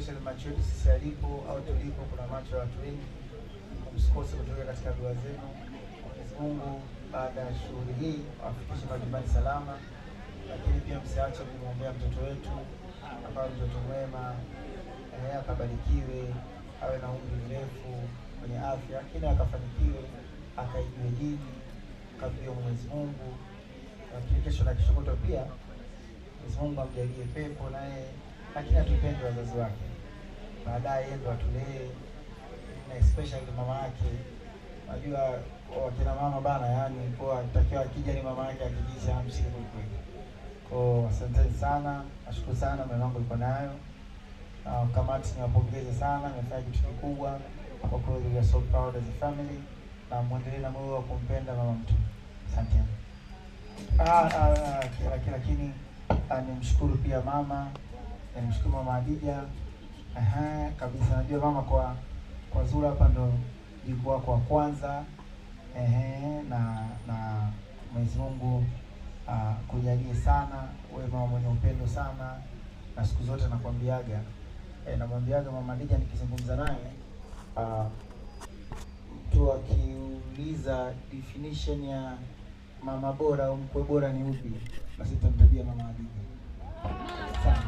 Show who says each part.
Speaker 1: especially macho yetu sisi alipo au tulipo, kuna macho ya watu wengi. Msikose kutoka katika dua zenu. Mwenyezi Mungu baada ya shughuli hii afikishe majumbani salama, lakini pia msiache kumwombea mtoto wetu akawa mtoto mwema, akabarikiwe, awe na umri mrefu kwenye afya, lakini akafanikiwe, akaijue dini, akamjue Mwenyezi Mungu, lakini kesho na kesho kutwa pia Mwenyezi Mungu amjalie pepo naye, lakini atupende wazazi wake, baadaye yeye ndo atulee, na especially mama yake. Najua wakina mama bana, yani kwa atakiwa akija ni mama yake akijisha amshike kwa kweli. Kwa asanteni sana, nashukuru sana mama wangu yuko nayo. Kamati niwapongeze sana, nimefanya kitu kikubwa kwa kweli, we are so proud as a family, na muendelee na moyo wa kumpenda mama mtu. Asante. Lakini nimshukuru pia mama, nimshukuru mama Adija. Kabisa, najua mama kwa Zura hapa ndo jiko wako wa kwanza. Na Mwenyezi Mungu kujalie sana, wewe mama mwenye upendo sana, na siku zote namwambiaga mama Adija, nikizungumza naye mtu akiuliza definition ya mama bora au mkwe bora ni upi, basi tutamtajia mama Adija. Sana.